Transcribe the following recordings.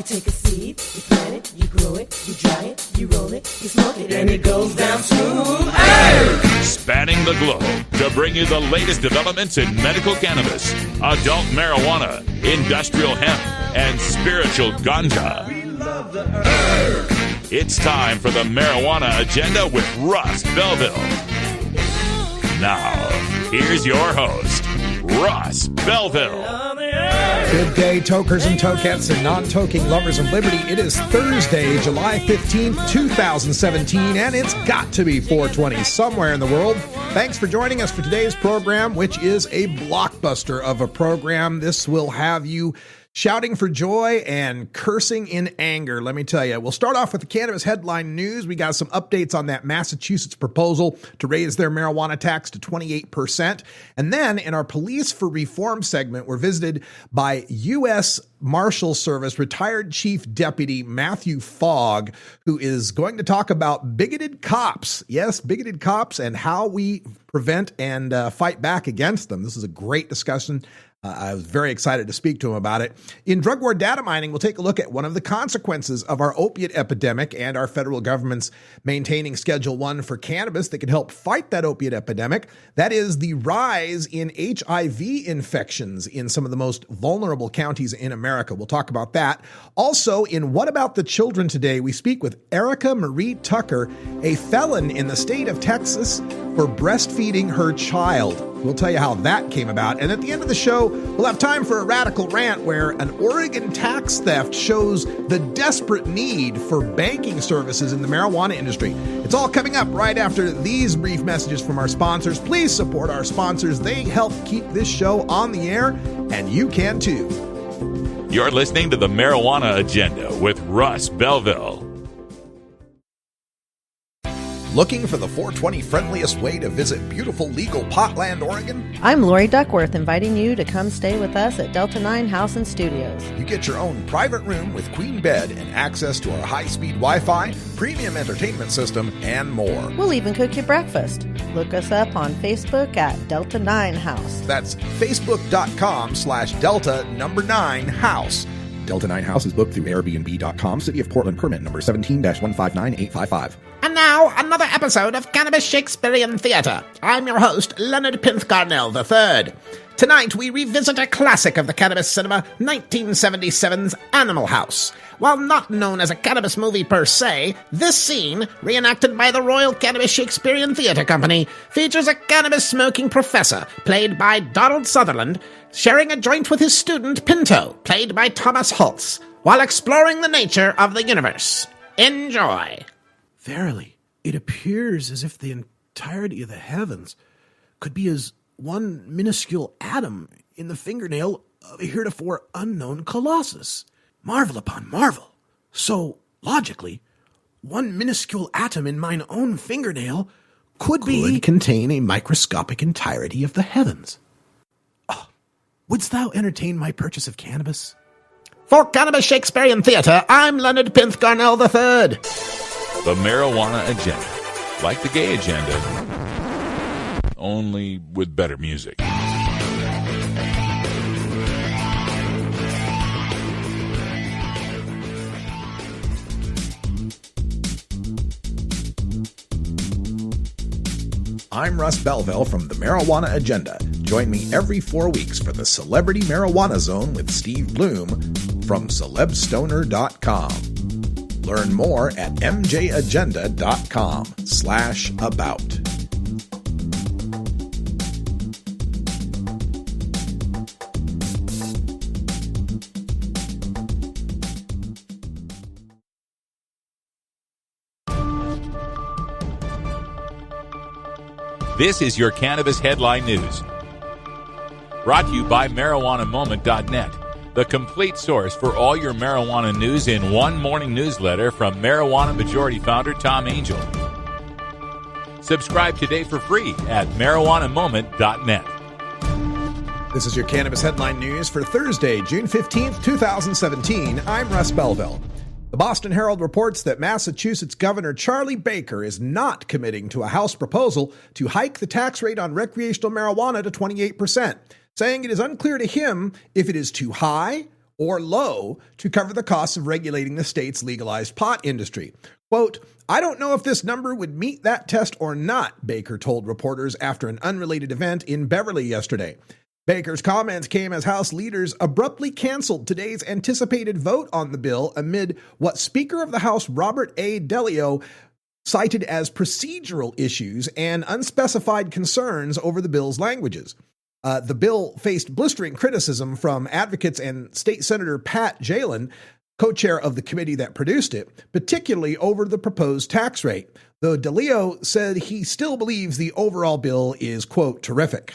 You take a seed, you plant it, you grow it, you dry it, you roll it, you smoke it, and it goes down smooth. Hey! Spanning the globe to bring you the latest developments in medical cannabis, adult marijuana, industrial hemp, and spiritual ganja. We love the herb. It's time for the Marijuana Agenda with Russ Belville. Now, here's your host, Russ Belville. Good day, tokers and tokettes and non-toking lovers of liberty. It is Thursday, July 15th, 2017, and it's got to be 420 somewhere in the world. Thanks for joining us for today's program, which is a blockbuster of a program. This will have you shouting for joy and cursing in anger, let me tell you. We'll start off with the cannabis headline news. We got some updates on that Massachusetts proposal to raise their marijuana tax to 28%. And then in our Police for Reform segment, we're visited by U.S. Marshal Service retired Chief Deputy Matthew Fogg, who is going to talk about bigoted cops. Yes, bigoted cops and how we prevent and fight back against them. This is a great discussion. I was very excited to speak to him about it. In Drug War Data Mining, we'll take a look at one of the consequences of our opiate epidemic and our federal government's maintaining Schedule 1 for cannabis that can help fight that opiate epidemic. That is the rise in HIV infections in some of the most vulnerable counties in America. We'll talk about that. Also, in What About the Chidlren today, we speak with Erica Marie Tucker, a felon in the state of Texas for breastfeeding her child. We'll tell you how that came about. And at the end of the show, we'll have time for a radical rant where an Oregon tax theft shows the desperate need for banking services in the marijuana industry. It's all coming up right after these brief messages from our sponsors. Please support our sponsors. They help keep this show on the air, and you can too. You're listening to the Marijuana Agenda with Russ Belville. Looking for the 420 friendliest way to visit beautiful legal Potland, Oregon? I'm Lori Duckworth, inviting you to come stay with us at Delta 9 House and Studios. You get your own private room with queen bed and access to our high-speed Wi-Fi, premium entertainment system, and more. We'll even cook you breakfast. Look us up on Facebook at Delta 9 House. That's facebook.com/Delta9House. Delta 9 House is booked through Airbnb.com. City of Portland permit number 17-159855. And now, another episode of Cannabis Shakespearean Theatre. I'm your host, Leonard Pinth-Garnell III. Tonight, we revisit a classic of the cannabis cinema, 1977's Animal House. While not known as a cannabis movie per se, this scene, reenacted by the Royal Cannabis Shakespearean Theatre Company, features a cannabis-smoking professor, played by Donald Sutherland, sharing a joint with his student Pinto, played by Thomas Holtz, while exploring the nature of the universe. Enjoy. Verily, it appears as if the entirety of the heavens could be as one minuscule atom in the fingernail of a heretofore unknown colossus. Marvel upon marvel. So, logically, one minuscule atom in mine own fingernail could contain a microscopic entirety of the heavens. Oh, wouldst thou entertain my purchase of cannabis? For Cannabis Shakespearean Theatre, I'm Leonard Pinth-Garnell III. The Marijuana Agenda, like the gay agenda, only with better music. I'm Russ Belville from the Marijuana Agenda. Join me every 4 weeks for the Celebrity Marijuana Zone with Steve Bloom from celebstoner.com. Learn more at mjagenda.com/about. This is your Cannabis Headline News. Brought to you by MarijuanaMoment.net, the complete source for all your marijuana news in one morning newsletter from Marijuana Majority Founder Tom Angel. Subscribe today for free at MarijuanaMoment.net. This is your Cannabis Headline News for Thursday, June 15th, 2017. I'm Russ Belville. The Boston Herald reports that Massachusetts Governor Charlie Baker is not committing to a House proposal to hike the tax rate on recreational marijuana to 28%, saying it is unclear to him if it is too high or low to cover the costs of regulating the state's legalized pot industry. Quote, "I don't know if this number would meet that test or not," Baker told reporters after an unrelated event in Beverly yesterday. Baker's comments came as House leaders abruptly canceled today's anticipated vote on the bill amid what Speaker of the House Robert A. Delio cited as procedural issues and unspecified concerns over the bill's languages. The bill faced blistering criticism from advocates and State Senator Pat Jalen, co-chair of the committee that produced it, particularly over the proposed tax rate, though DeLeo said he still believes the overall bill is, quote, terrific.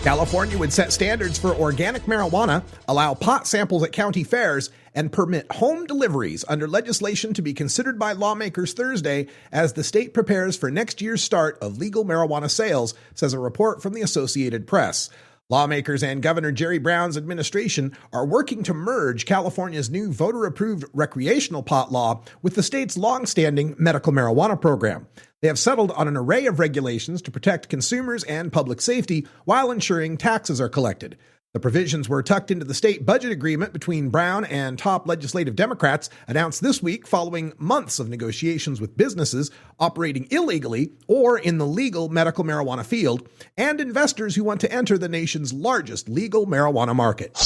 California would set standards for organic marijuana, allow pot samples at county fairs, and permit home deliveries under legislation to be considered by lawmakers Thursday as the state prepares for next year's start of legal marijuana sales, says a report from the Associated Press. Lawmakers and Governor Jerry Brown's administration are working to merge California's new voter-approved recreational pot law with the state's long-standing medical marijuana program. They have settled on an array of regulations to protect consumers and public safety while ensuring taxes are collected. The provisions were tucked into the state budget agreement between Brown and top legislative Democrats announced this week following months of negotiations with businesses operating illegally or in the legal medical marijuana field and investors who want to enter the nation's largest legal marijuana market.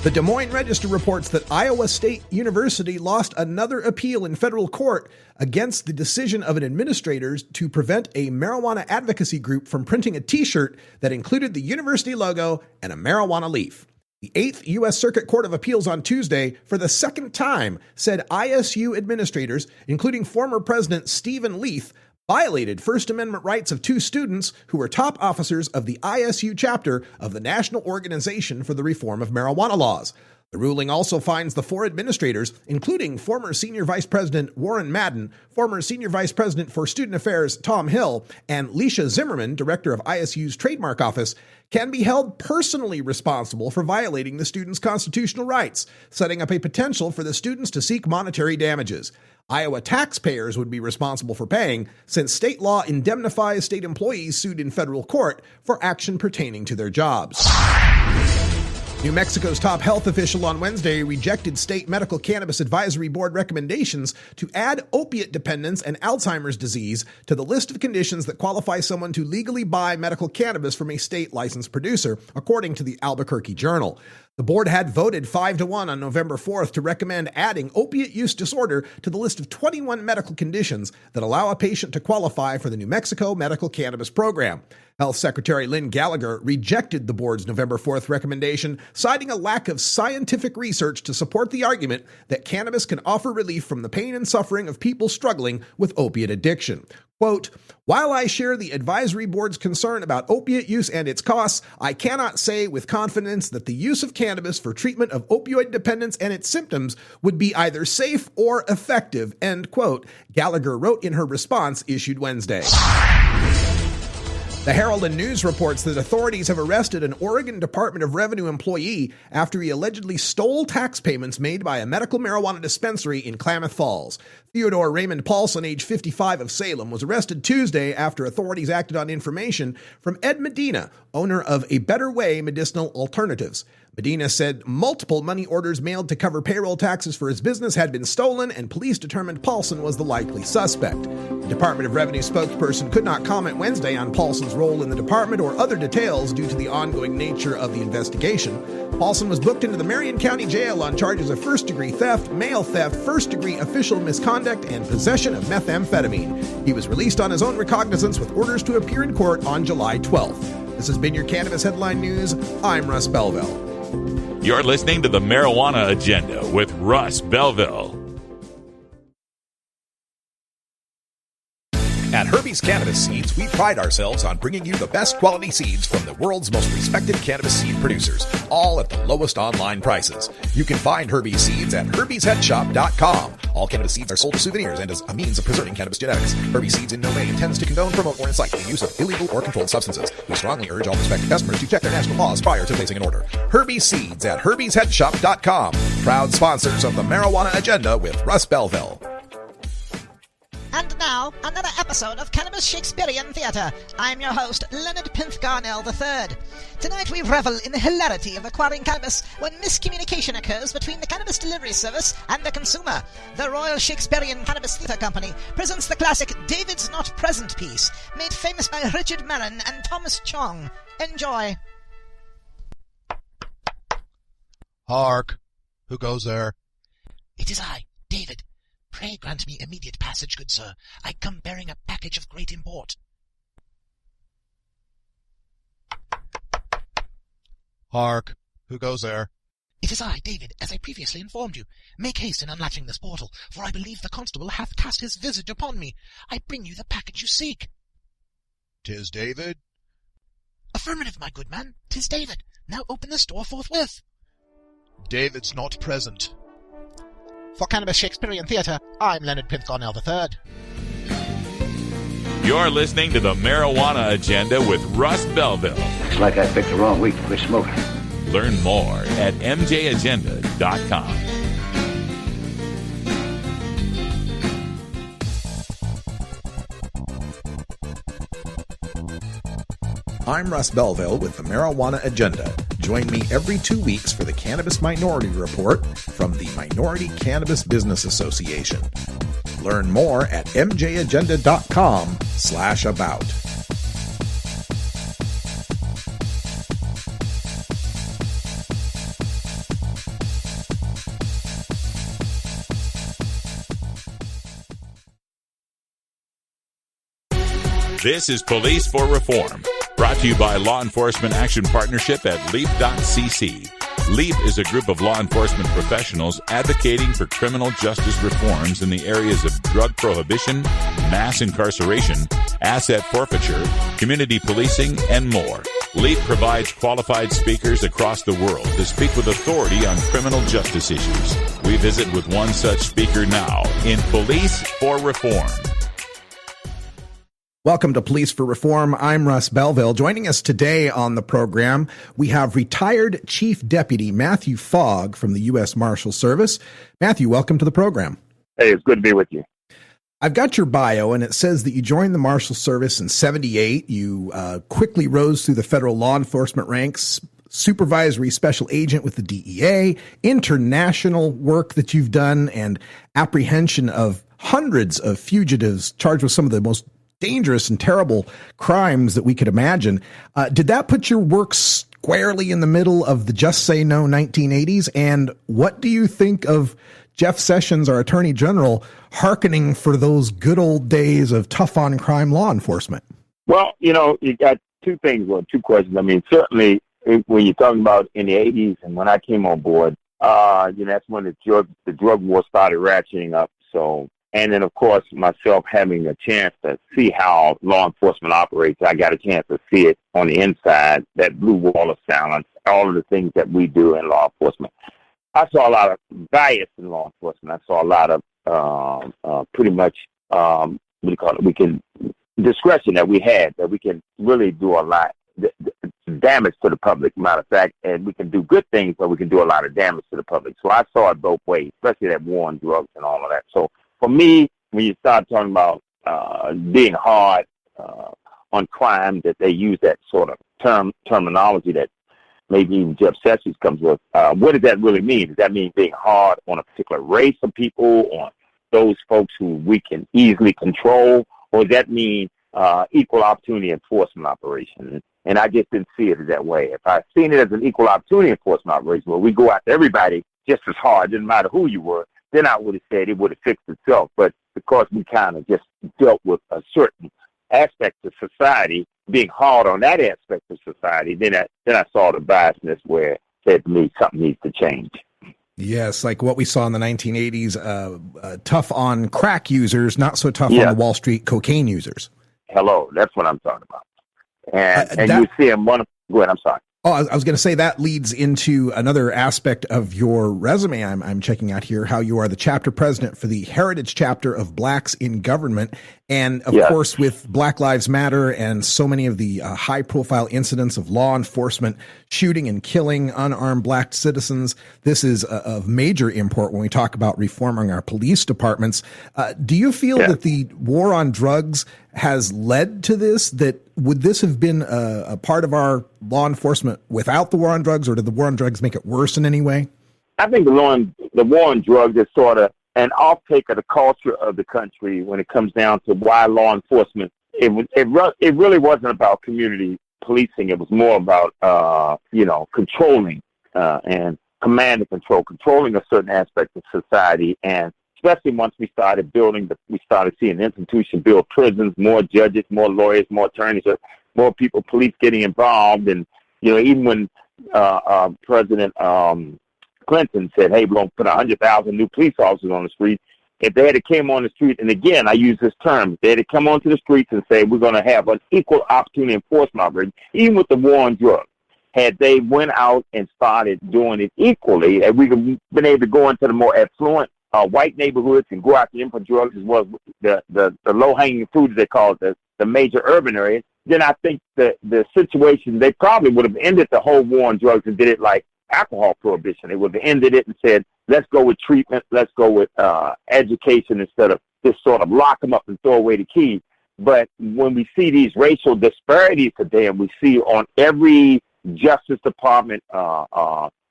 The Des Moines Register reports that Iowa State University lost another appeal in federal court against the decision of an administrator to prevent a marijuana advocacy group from printing a T-shirt that included the university logo and a marijuana leaf. The 8th U.S. Circuit Court of Appeals on Tuesday, for the second time, said ISU administrators, including former President Stephen Leith, violated First Amendment rights of two students who were top officers of the ISU chapter of the National Organization for the Reform of Marijuana Laws. The ruling also finds the four administrators, including former Senior Vice President Warren Madden, former Senior Vice President for Student Affairs Tom Hill, and Leisha Zimmerman, Director of ISU's Trademark Office, can be held personally responsible for violating the students' constitutional rights, setting up a potential for the students to seek monetary damages. Iowa taxpayers would be responsible for paying, since state law indemnifies state employees sued in federal court for action pertaining to their jobs. New Mexico's top health official on Wednesday rejected state medical cannabis advisory board recommendations to add opiate dependence and Alzheimer's disease to the list of conditions that qualify someone to legally buy medical cannabis from a state licensed producer, according to the Albuquerque Journal. The board had voted 5-1 on November 4th to recommend adding opiate use disorder to the list of 21 medical conditions that allow a patient to qualify for the New Mexico Medical Cannabis Program. Health Secretary Lynn Gallagher rejected the board's November 4th recommendation, citing a lack of scientific research to support the argument that cannabis can offer relief from the pain and suffering of people struggling with opiate addiction. Quote, "While I share the advisory board's concern about opiate use and its costs, I cannot say with confidence that the use of cannabis for treatment of opioid dependence and its symptoms would be either safe or effective," end quote, Gallagher wrote in her response issued Wednesday. The Herald and News reports that authorities have arrested an Oregon Department of Revenue employee after he allegedly stole tax payments made by a medical marijuana dispensary in Klamath Falls. Theodore Raymond Paulson, age 55 of Salem, was arrested Tuesday after authorities acted on information from Ed Medina, owner of A Better Way Medicinal Alternatives. Medina said multiple money orders mailed to cover payroll taxes for his business had been stolen, and police determined Paulson was the likely suspect. The Department of Revenue spokesperson could not comment Wednesday on Paulson's role in the department or other details due to the ongoing nature of the investigation. Paulson was booked into the Marion County Jail on charges of first-degree theft, mail theft, first-degree official misconduct, and possession of methamphetamine. He was released on his own recognizance with orders to appear in court on July 12th. This has been your Cannabis Headline News. I'm Russ Belville. You're listening to the Marijuana Agenda with Russ Belville. At Herbie's Cannabis Seeds, we pride ourselves on bringing you the best quality seeds from the world's most respected cannabis seed producers, all at the lowest online prices. You can find Herbie's Seeds at herbiesheadshop.com. All cannabis seeds are sold as souvenirs and as a means of preserving cannabis genetics. Herbie's Seeds in no way intends to condone, promote, or incite the use of illegal or controlled substances. We strongly urge all prospective customers to check their national laws prior to placing an order. Herbie's Seeds at herbiesheadshop.com. Proud sponsors of the Marijuana Agenda with Russ Belville. And now, another episode of Cannabis Shakespearean Theatre. I'm your host, Leonard Pinth-Garnell III. Tonight we revel in the hilarity of acquiring cannabis when miscommunication occurs between the cannabis delivery service and the consumer. The Royal Shakespearean Cannabis Theatre Company presents the classic David's Not Present piece, made famous by Richard Marin and Thomas Chong. Enjoy. Hark! Who goes there? It is I, David. Pray grant me immediate passage, good sir. I come bearing a package of great import. Hark! Who goes there? It is I, David, as I previously informed you. Make haste in unlatching this portal, for I believe the constable hath cast his visage upon me. I bring you the package you seek. 'Tis David? Affirmative, my good man. 'Tis David. Now open this door forthwith. David's not present. For Cannabis Shakespearean Theatre, I'm Leonard Pinth-Garnell III. You're listening to the Marijuana Agenda with Russ Belville. Looks like I picked the wrong week to quit smoking. Learn more at mjagenda.com. I'm Russ Belville with the Marijuana Agenda. Join me every 2 weeks for the Cannabis Minority Report from the Minority Cannabis Business Association. Learn more at mjagenda.com/about. This is Police for Reform, brought to you by Law Enforcement Action Partnership at LEAP.cc. LEAP is a group of law enforcement professionals advocating for criminal justice reforms in the areas of drug prohibition, mass incarceration, asset forfeiture, community policing, and more. LEAP provides qualified speakers across the world to speak with authority on criminal justice issues. We visit with one such speaker now in Police for Reform. Welcome to Police for Reform. I'm Russ Belville. Joining us today on the program, we have retired Chief Deputy Matthew Fogg from the U.S. Marshal Service. Matthew, welcome to the program. Hey, it's good to be with you. I've got your bio, and it says that you joined the Marshal Service in '78. You quickly rose through the federal law enforcement ranks, supervisory special agent with the DEA, international work that you've done, and apprehension of hundreds of fugitives charged with some of the most dangerous and terrible crimes that we could imagine. Did that put your work squarely in the middle of the Just Say No 1980s? And what do you think of Jeff Sessions, our Attorney General, hearkening for those good old days of tough on crime law enforcement? Well, you got two questions. I mean, certainly when you're talking about in the 80s and when I came on board, that's when the drug war started ratcheting up. So, and then, of course, myself having a chance to see how law enforcement operates, I got a chance to see it on the inside, that blue wall of silence, all of the things that we do in law enforcement. I saw a lot of bias in law enforcement. I saw a lot of pretty much, discretion that we had, that we can really do a lot damage to the public, matter of fact, and we can do good things, but we can do a lot of damage to the public. So I saw it both ways, especially that war on drugs and all of that. So for me, when you start talking about being hard on crime, that they use that sort of terminology that maybe even Jeff Sessions comes with, what does that really mean? Does that mean being hard on a particular race of people, on those folks who we can easily control, or does that mean equal opportunity enforcement operation? And I just didn't see it that way. If I seen it as an equal opportunity enforcement operation, where we go after everybody just as hard, didn't matter who you were, then I would have said it would have fixed itself. But because we kind of just dealt with a certain aspect of society, being hard on that aspect of society, then I saw the biasness where it said to me something needs to change. Yes, like what we saw in the 1980s, tough on crack users, not so tough on the Wall Street cocaine users. Hello, that's what I'm talking about. And you see him go ahead, I'm sorry. Oh, I was going to say that leads into another aspect of your resume I'm checking out here, how you are the chapter president for the Heritage Chapter of Blacks in Government. And of course, with Black Lives Matter and so many of the high profile incidents of law enforcement shooting and killing unarmed black citizens, this is of major import when we talk about reforming our police departments. Do you feel that the war on drugs has led to this? That would this have been a part of our law enforcement without the war on drugs, or did the war on drugs make it worse in any way? I think the war on drugs is sort of an off-take of the culture of the country when it comes down to why law enforcement. It really wasn't about community policing. It was more about controlling and command and controlling a certain aspect of society. And especially once we started seeing institutions build prisons, more judges, more lawyers, more attorneys, more people, police getting involved. And, even when President Clinton said, hey, we're going to put 100,000 new police officers on the street, if they had come on the street, and again, I use this term, if they had to come onto the streets and say, we're going to have an equal opportunity enforcement operation, even with the war on drugs, had they went out and started doing it equally, and we've been able to go into the more affluent white neighborhoods and go after them for drugs as well as the low-hanging fruit, as they call it, the major urban areas, then I think the situation, they probably would have ended the whole war on drugs and did it like alcohol prohibition. They would have ended it and said, let's go with treatment, let's go with education instead of just sort of lock them up and throw away the key. But when we see these racial disparities today, and we see on every Justice Department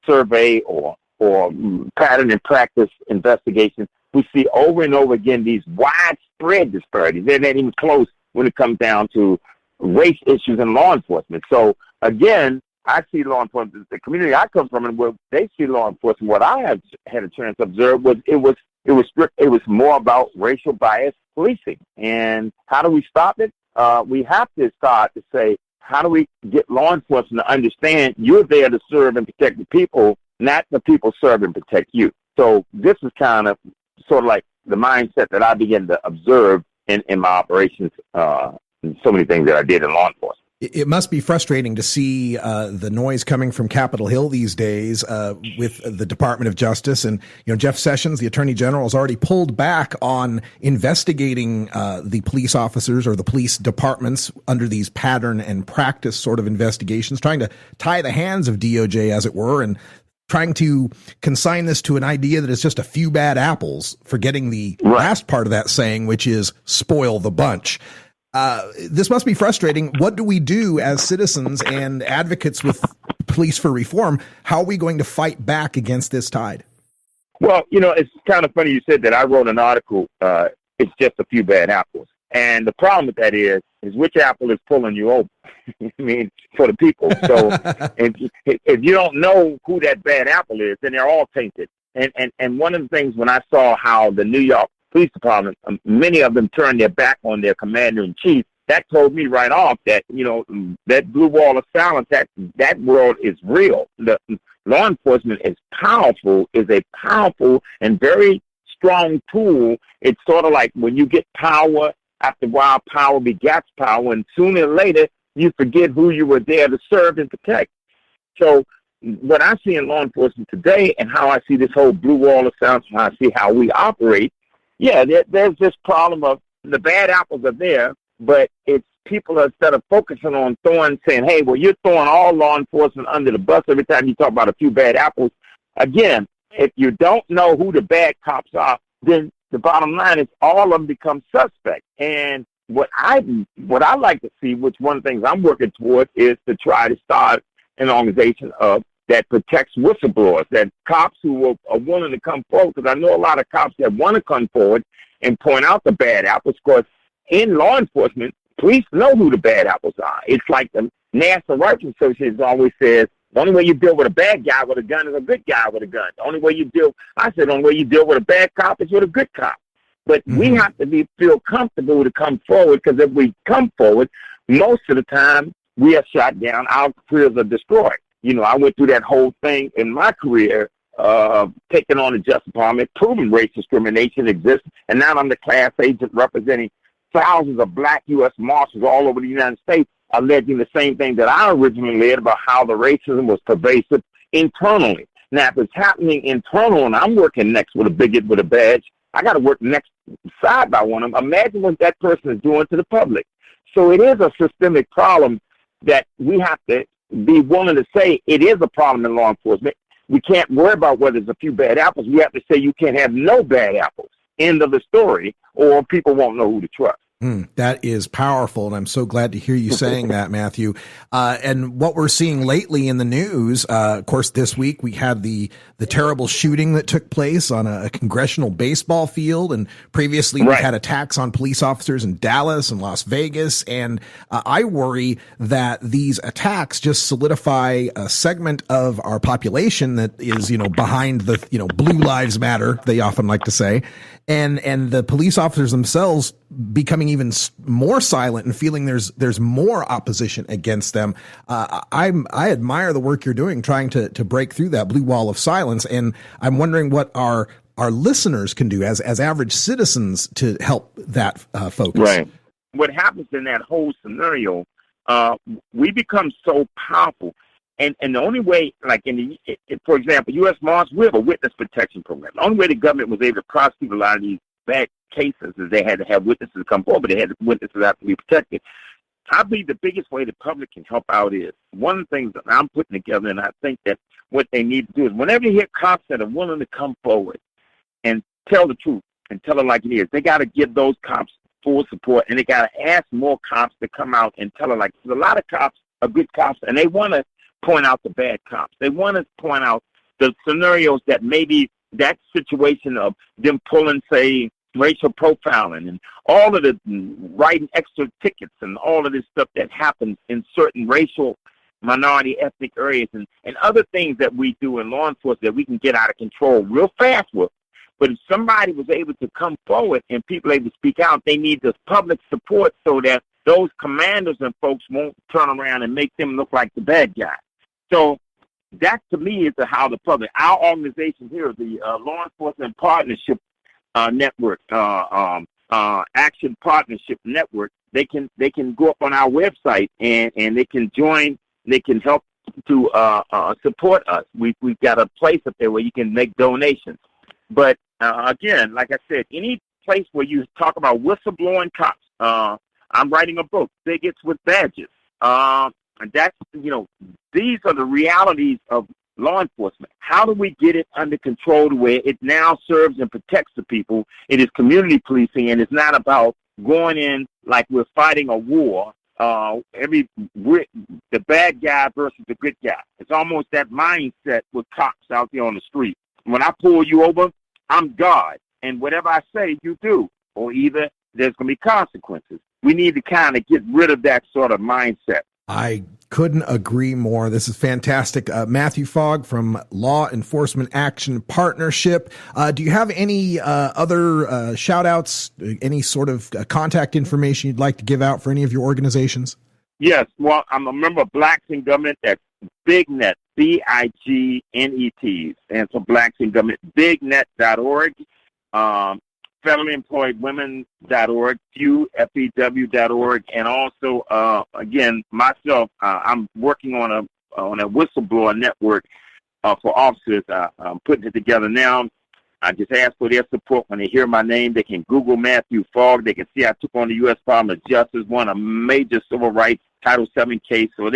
survey or pattern and practice investigation, we see over and over again these widespread disparities. They're not even close when it comes down to race issues in law enforcement. So again, I see law enforcement, the community I come from, and where they see law enforcement, what I have had a chance to observe was it was more about racial bias policing. And how do we stop it? We have to start to say, how do we get law enforcement to understand you're there to serve and protect the people, not the people serve and protect you? So this is kind of sort of like the mindset that I begin to observe in my operations, and so many things that I did in law enforcement. It must be frustrating to see the noise coming from Capitol Hill these days with the Department of Justice. And, Jeff Sessions, the Attorney General, has already pulled back on investigating the police officers or the police departments under these pattern and practice sort of investigations, trying to tie the hands of DOJ, as it were, and trying to consign this to an idea that it's just a few bad apples, forgetting the last part of that saying, which is spoil the bunch. This must be frustrating. What do we do as citizens and advocates with police for reform? How are we going to fight back against this tide? Well, it's kind of funny you said that. I wrote an article, it's just a few bad apples. And the problem with that is which apple is pulling you over? I mean, for the people. So if you don't know who that bad apple is, then they're all tainted. And one of the things when I saw how the New York Police Department, many of them turned their back on their commander-in-chief, that told me right off that, that blue wall of silence, that world is real. The law enforcement is a powerful and very strong tool. It's sort of like when you get power, after a while, power begets power, and sooner or later, you forget who you were there to serve and protect. So what I see in law enforcement today and how I see this whole blue wall of silence, and how I see how we operate, there's this problem of the bad apples are there, but it's people instead of focusing on saying, hey, well, you're throwing all law enforcement under the bus every time you talk about a few bad apples. Again, if you don't know who the bad cops are, then the bottom line is all of them become suspect. And what I like to see, which one of the things I'm working towards, is to try to start an organization that protects whistleblowers, that cops who are willing to come forward, because I know a lot of cops that want to come forward and point out the bad apples, because in law enforcement, police know who the bad apples are. It's like the National Rifle Association always says, the only way you deal with a bad guy with a gun is a good guy with a gun. The only way you deal with a bad cop is with a good cop. But we have to feel comfortable to come forward, because if we come forward, most of the time we are shot down, our careers are destroyed. I went through that whole thing in my career, taking on the Justice Department, proving race discrimination exists, and now I'm the class agent representing thousands of black U.S. Marshals all over the United States, alleging the same thing that I originally led about how the racism was pervasive internally. Now, if it's happening internal and I'm working next with a bigot with a badge, I got to work next side by one of them. Imagine what that person is doing to the public. So it is a systemic problem that we have to be willing to say it is a problem in law enforcement. We can't worry about whether there's a few bad apples. We have to say you can't have no bad apples. End of the story, or people won't know who to trust. That is powerful, and I'm so glad to hear you saying that, Matthew. And what we're seeing lately in the news, of course, this week we had the terrible shooting that took place on a congressional baseball field, and previously we had attacks on police officers in Dallas and Las Vegas. And I worry that these attacks just solidify a segment of our population that is, behind the, Blue Lives Matter, they often like to say, and the police officers themselves becoming even more silent and feeling there's more opposition against them. I admire the work you're doing, trying to break through that blue wall of silence. And I'm wondering what our listeners can do as average citizens to help that focus. Right. What happens in that whole scenario, we become so powerful. And the only way, like for example, U.S. Marshals, we have a witness protection program. The only way the government was able to prosecute a lot of these bad cases is they had to have witnesses come forward, but they had witnesses have to be protected. I believe the biggest way the public can help out is one of the things that I'm putting together, and I think that what they need to do is whenever you hear cops that are willing to come forward and tell the truth and tell it like it is, they got to give those cops full support, and they got to ask more cops to come out and tell it like it is. A lot of cops are good cops, and they want to point out the bad cops. They want to point out the scenarios that maybe that situation of them pulling, say, racial profiling and all of the writing extra tickets and all of this stuff that happens in certain racial minority ethnic areas and other things that we do in law enforcement that we can get out of control real fast with. But if somebody was able to come forward and people able to speak out, they need this public support so that those commanders and folks won't turn around and make them look like the bad guy. So that, to me, is how the public, our organization here, the Law Enforcement Partnership Network, Action Partnership Network, they can go up on our website and they can join. They can help to support us. We've got a place up there where you can make donations. But again, like I said, any place where you talk about whistleblowing cops, I'm writing a book, Bigots with Badges. And that's, these are the realities of law enforcement. How do we get it under control to where it now serves and protects the people? It is community policing, and it's not about going in like we're fighting a war, the bad guy versus the good guy. It's almost that mindset with cops out there on the street. When I pull you over, I'm God, and whatever I say, you do, or either there's going to be consequences. We need to kind of get rid of that sort of mindset. I couldn't agree more. This is fantastic. Matthew Fogg from Law Enforcement Action Partnership. Do you have any other shout outs, any sort of contact information you'd like to give out for any of your organizations? Yes. Well, I'm a member of Blacks in Government. That's BIGNET, BIGNET, and for Blacks in Government, bignet.org. federallyemployedwomen.org, FEW.org, and also, again, myself, I'm working on a whistleblower network for officers. I'm putting it together now. I just ask for their support. When they hear my name, they can Google Matthew Fogg. They can see I took on the U.S. Department of Justice, won a major civil rights Title VII case. So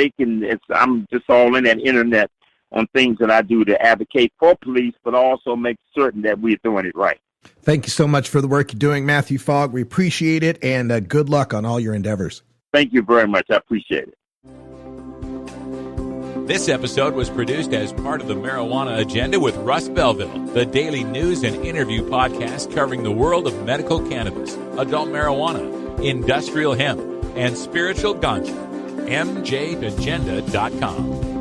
I'm just all in that internet on things that I do to advocate for police, but also make certain that we're doing it right. Thank you so much for the work you're doing, Matthew Fogg. We appreciate it, and good luck on all your endeavors. Thank you very much. I appreciate it. This episode was produced as part of the Marijuana Agenda with Russ Belville, the daily news and interview podcast covering the world of medical cannabis, adult marijuana, industrial hemp, and spiritual ganja. MJAgenda.com.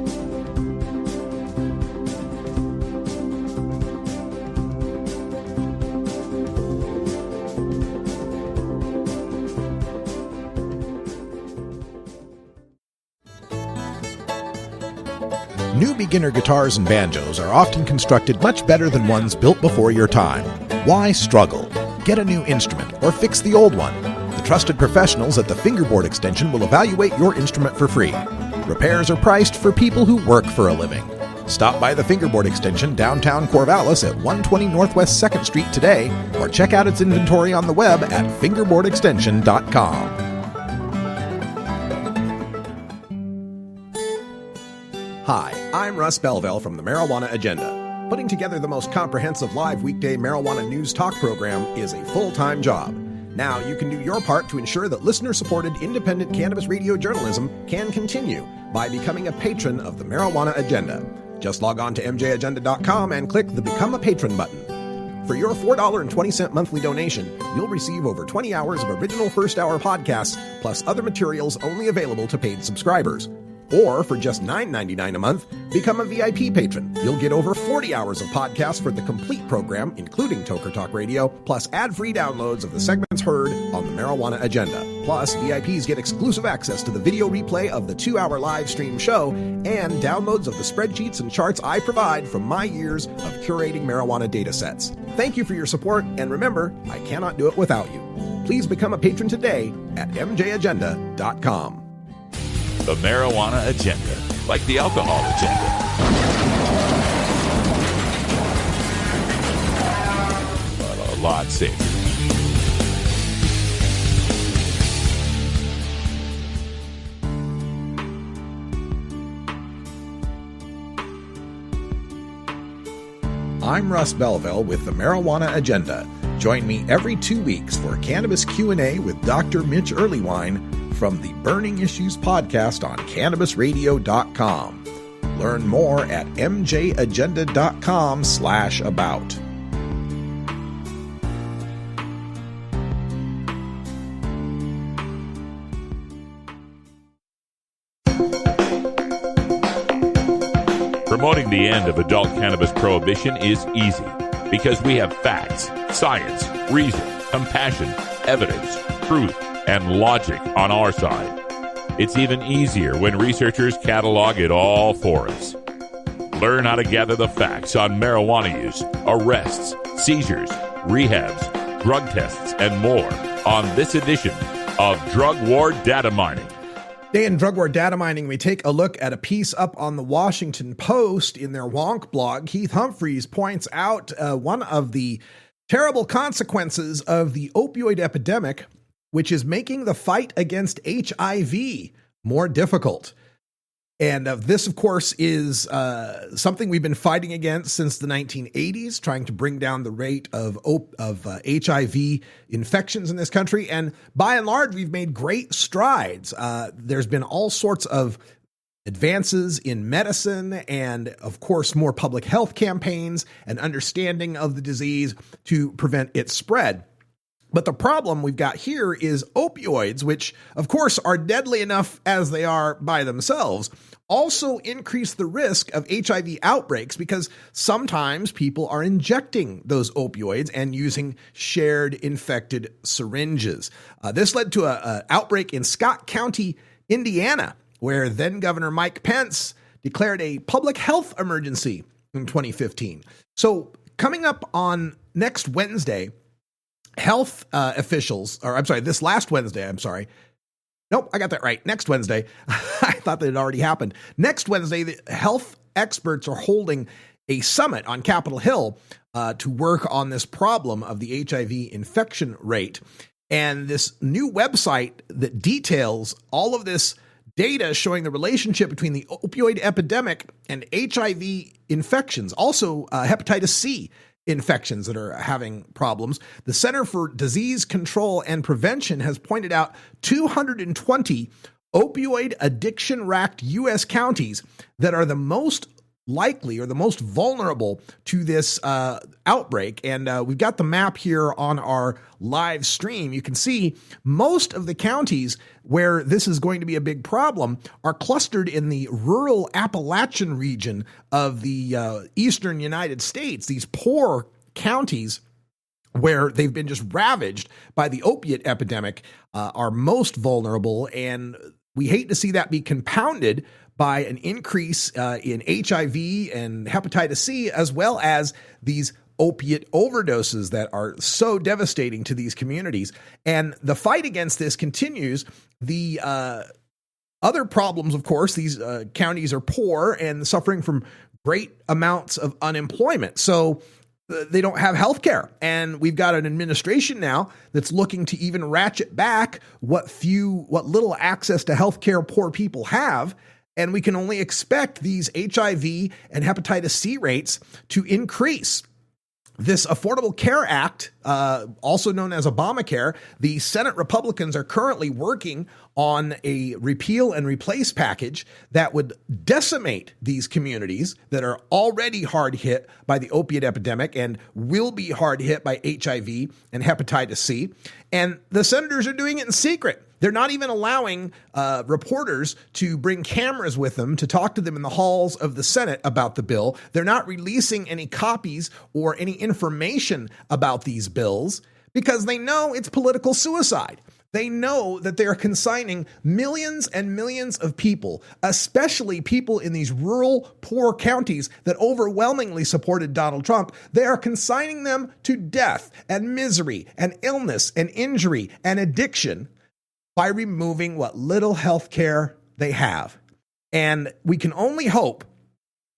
New beginner guitars and banjos are often constructed much better than ones built before your time. Why struggle? Get a new instrument or fix the old one. The trusted professionals at the Fingerboard Extension will evaluate your instrument for free. Repairs are priced for people who work for a living. Stop by the Fingerboard Extension downtown Corvallis at 120 Northwest 2nd Street today, or check out its inventory on the web at fingerboardextension.com. Hi, I'm Russ Belville from the Marijuana Agenda. Putting together the most comprehensive live weekday marijuana news talk program is a full-time job. Now you can do your part to ensure that listener-supported independent cannabis radio journalism can continue by becoming a patron of the Marijuana Agenda. Just log on to mjagenda.com and click the Become a Patron button. For your $4.20 monthly donation, you'll receive over 20 hours of original first-hour podcasts, plus other materials only available to paid subscribers. Or for just $9.99 a month, become a VIP patron. You'll get over 40 hours of podcasts for the complete program, including Toker Talk Radio, plus ad-free downloads of the segments heard on the Marijuana Agenda. Plus, VIPs get exclusive access to the video replay of the 2-hour live stream show and downloads of the spreadsheets and charts I provide from my years of curating marijuana data sets. Thank you for your support, and remember, I cannot do it without you. Please become a patron today at mjagenda.com. The Marijuana Agenda, like the alcohol agenda. But a lot safer. I'm Russ Belville with the Marijuana Agenda. Join me every 2 weeks for Cannabis Q&A with Dr. Mitch Earlywine from the Burning Issues podcast on CannabisRadio.com. Learn more at mjagenda.com/about. Promoting the end of adult cannabis prohibition is easy because we have facts, science, reason, compassion, evidence, truth, and logic on our side. It's even easier when researchers catalog it all for us. Learn how to gather the facts on marijuana use, arrests, seizures, rehabs, drug tests, and more on this edition of Drug War Data Mining. Today in Drug War Data Mining, we take a look at a piece up on the Washington Post in their Wonk blog. Keith Humphreys points out one of the terrible consequences of the opioid epidemic, which is making the fight against HIV more difficult. And this, of course, is something we've been fighting against since the 1980s, trying to bring down the rate of HIV infections in this country. And by and large, we've made great strides. There's been all sorts of advances in medicine and, of course, more public health campaigns and understanding of the disease to prevent its spread. But the problem we've got here is opioids, which, of course, are deadly enough as they are by themselves, also increase the risk of HIV outbreaks because sometimes people are injecting those opioids and using shared infected syringes. This led to an outbreak in Scott County, Indiana, where then-Governor Mike Pence declared a public health emergency in 2015. So coming up on next Wednesday, health officials, this last Wednesday, Nope, I got that right. Next Wednesday. I thought that had already happened. Next Wednesday, the health experts are holding a summit on Capitol Hill to work on this problem of the HIV infection rate. And this new website that details all of this data showing the relationship between the opioid epidemic and HIV infections, also hepatitis C infections that are having problems. The Center for Disease Control and Prevention has pointed out 220 opioid addiction-racked U.S. counties that are the most likely or the most vulnerable to this outbreak. And we've got the map here on our live stream. You can see most of the counties where this is going to be a big problem are clustered in the rural Appalachian region of the eastern United States. These poor counties where they've been just ravaged by the opiate epidemic are most vulnerable. And we hate to see that be compounded by an increase in HIV and hepatitis C, as well as these opiate overdoses that are so devastating to these communities. And the fight against this continues. The other problems, of course, these counties are poor and suffering from great amounts of unemployment. So they don't have health care. And we've got an administration now that's looking to even ratchet back what little access to health care poor people have. And we can only expect these HIV and hepatitis C rates to increase. This Affordable Care Act, also known as Obamacare, the Senate Republicans are currently working on a repeal and replace package that would decimate these communities that are already hard hit by the opiate epidemic and will be hard hit by HIV and hepatitis C. And the senators are doing it in secret. They're not even allowing reporters to bring cameras with them to talk to them in the halls of the Senate about the bill. They're not releasing any copies or any information about these bills because they know it's political suicide. They know that they're consigning millions and millions of people, especially people in these rural, poor counties that overwhelmingly supported Donald Trump. They are consigning them to death and misery and illness and injury and addiction by removing what little health care they have. And we can only hope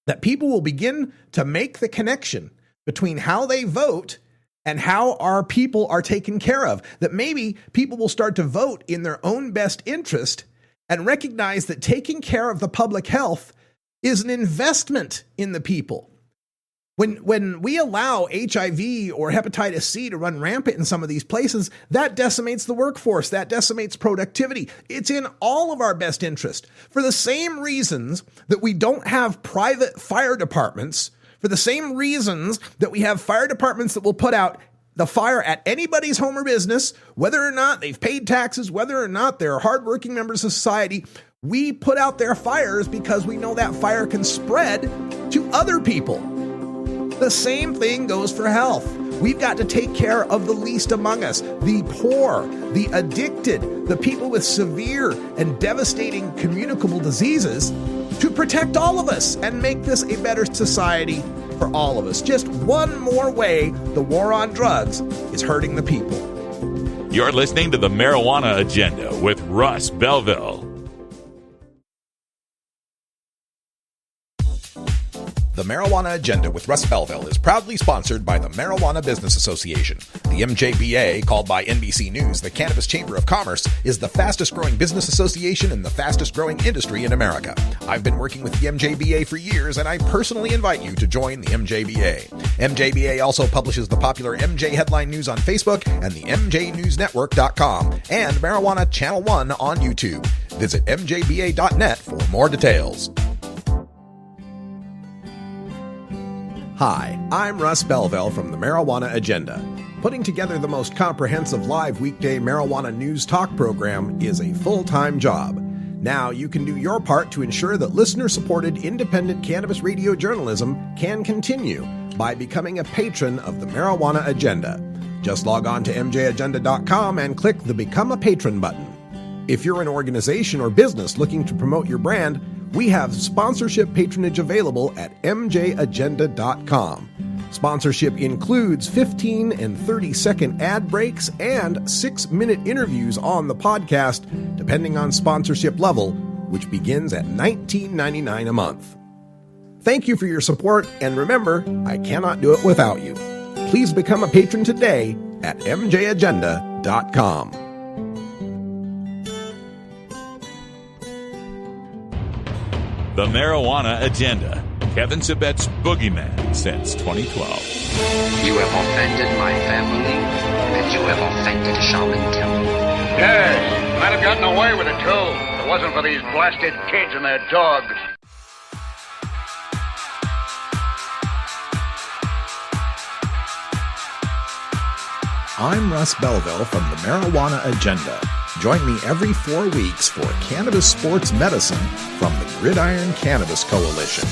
that people will begin to make the connection between how they vote and how our people are taken care of. That maybe people will start to vote in their own best interest and recognize that taking care of the public health is an investment in the people. When we allow HIV or hepatitis C to run rampant in some of these places, that decimates the workforce, that decimates productivity. It's in all of our best interest. For the same reasons that we don't have private fire departments, for the same reasons that we have fire departments that will put out the fire at anybody's home or business, whether or not they've paid taxes, whether or not they're hardworking members of society, we put out their fires because we know that fire can spread to other people. The same thing goes for health. We've got to take care of the least among us, the poor, the addicted, the people with severe and devastating communicable diseases, to protect all of us and make this a better society for all of us. Just one more way the war on drugs is hurting the people. You're listening to the Marijuana Agenda with Russ Belville. The Marijuana Agenda with Russ Belville is proudly sponsored by the Marijuana Business Association. The MJBA, called by NBC News the Cannabis Chamber of Commerce, is the fastest growing business association and the fastest growing industry in America. I've been working with the MJBA for years, and I personally invite you to join the MJBA. MJBA also publishes the popular MJ Headline News on Facebook and the MJNewsNetwork.com and Marijuana Channel 1 on YouTube. Visit MJBA.net for more details. Hi, I'm Russ Belville from the Marijuana Agenda. Putting together the most comprehensive live weekday marijuana news talk program is a full-time job. Now you can do your part to ensure that listener-supported independent cannabis radio journalism can continue by becoming a patron of the Marijuana Agenda. Just log on to mjagenda.com and click the Become a Patron button. If you're an organization or business looking to promote your brand, we have sponsorship patronage available at mjagenda.com. Sponsorship includes 15 and 30-second ad breaks and 6-minute interviews on the podcast, depending on sponsorship level, which begins at $19.99 a month. Thank you for your support, and remember, I cannot do it without you. Please become a patron today at mjagenda.com. The Marijuana Agenda, Kevin Sabet's boogeyman since 2012. You have offended my family, and you have offended Shaman Temple. Yes, might have gotten away with it, too. If it wasn't for these blasted kids and their dog. I'm Russ Belville from the Marijuana Agenda. Join me every 4 weeks for Cannabis Sports Medicine from the Gridiron Cannabis Coalition.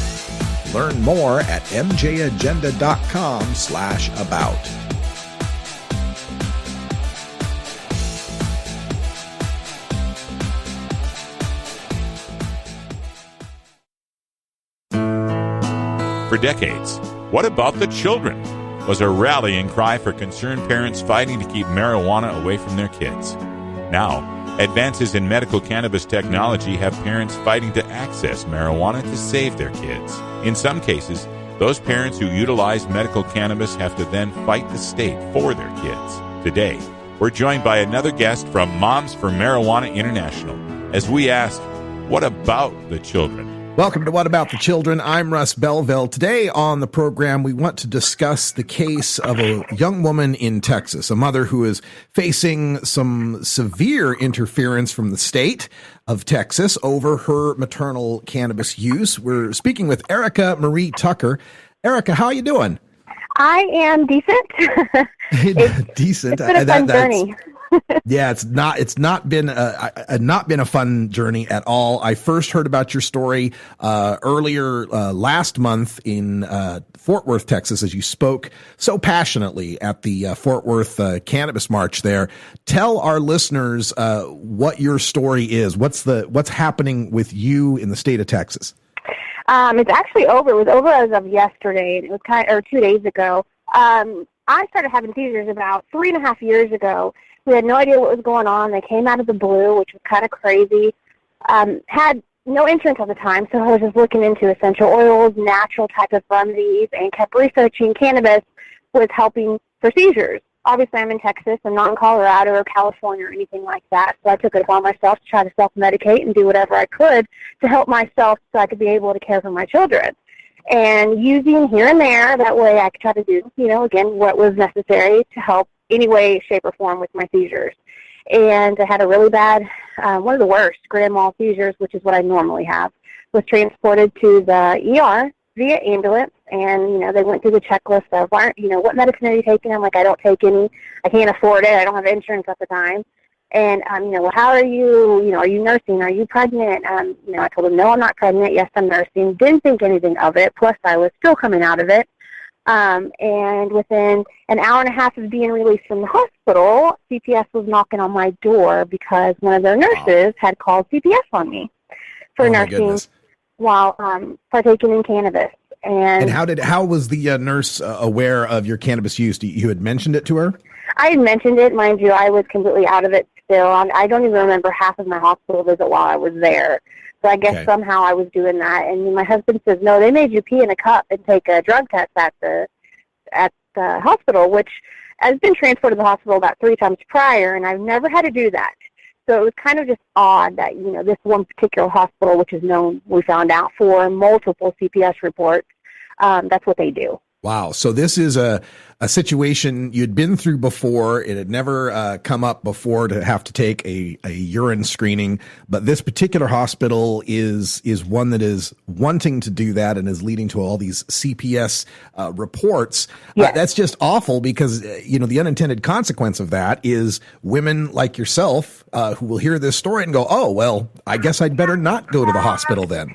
Learn more at mjagenda.com/about. For decades, What About the Children was a rallying cry for concerned parents fighting to keep marijuana away from their kids. Now, advances in medical cannabis technology have parents fighting to access marijuana to save their kids. In some cases, those parents who utilize medical cannabis have to then fight the state for their kids. Today, we're joined by another guest from Moms for Marijuana International as we ask, what about the children? Welcome to What About the Children? I'm Russ Belville. Today on the program, we want to discuss the case of a young woman in Texas, a mother who is facing some severe interference from the state of Texas over her maternal cannabis use. We're speaking with Erica Marie Tucker. Erica, how are you doing? I am decent. Decent. It's been a fun journey. Yeah, it's not been a fun journey at all. I first heard about your story earlier last month in Fort Worth, Texas, as you spoke so passionately at the Fort Worth Cannabis March there. Tell our listeners what your story is. What's happening with you in the state of Texas? It's actually over. It was over as of yesterday. It was 2 days ago. I started having seizures about 3.5 years ago. We had no idea what was going on. They came out of the blue, which was kind of crazy. Had no insurance at the time, so I was just looking into essential oils, natural type of remedies, and kept researching cannabis was helping for seizures. Obviously, I'm in Texas. I'm not in Colorado or California or anything like that, so I took it upon myself to try to self-medicate and do whatever I could to help myself so I could be able to care for my children. And using here and there, that way I could try to do, again, what was necessary to help any way, shape, or form with my seizures. And I had a really bad, one of the worst, grand mal seizures, which is what I normally have, was transported to the ER via ambulance. And, they went through the checklist of, what medicine are you taking? I'm like, I don't take any. I can't afford it. I don't have insurance at the time. And, well, how are you, are you nursing? Are you pregnant? I told them, no, I'm not pregnant. Yes, I'm nursing. Didn't think anything of it. Plus, I was still coming out of it. And within an hour and a half of being released from the hospital, CPS was knocking on my door because one of their nurses had called CPS on me for nursing while partaking in cannabis. And how was the nurse aware of your cannabis use? You had mentioned it to her? I had mentioned it, mind you. I was completely out of it still. I don't even remember half of my hospital visit while I was there. So I guess somehow I was doing that. And my husband says, no, they made you pee in a cup and take a drug test at the hospital, which has been transported to the hospital about 3 times prior, and I've never had to do that. So it was kind of just odd that, this one particular hospital, which is known, we found out, for multiple CPS reports, that's what they do. Wow. So this is a situation you'd been through before. It had never come up before to have to take a urine screening. But this particular hospital is one that is wanting to do that and is leading to all these CPS reports. Yes. That's just awful because, the unintended consequence of that is women like yourself who will hear this story and go, oh, well, I guess I'd better not go to the hospital then.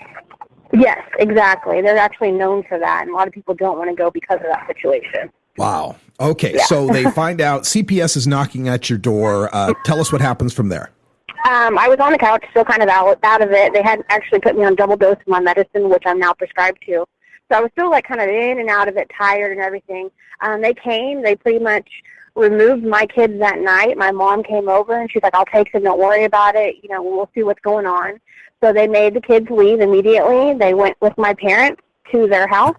Yes, exactly. They're actually known for that, and a lot of people don't want to go because of that situation. Wow. Okay, so they find out CPS is knocking at your door. Tell us what happens from there. I was on the couch, still kind of out of it. They had actually put me on double dose of my medicine, which I'm now prescribed to. So I was still kind of in and out of it, tired and everything. They came. They pretty much removed my kids that night. My mom came over, and she's like, I'll take them. Don't worry about it. We'll see what's going on. So they made the kids leave immediately. They went with my parents to their house.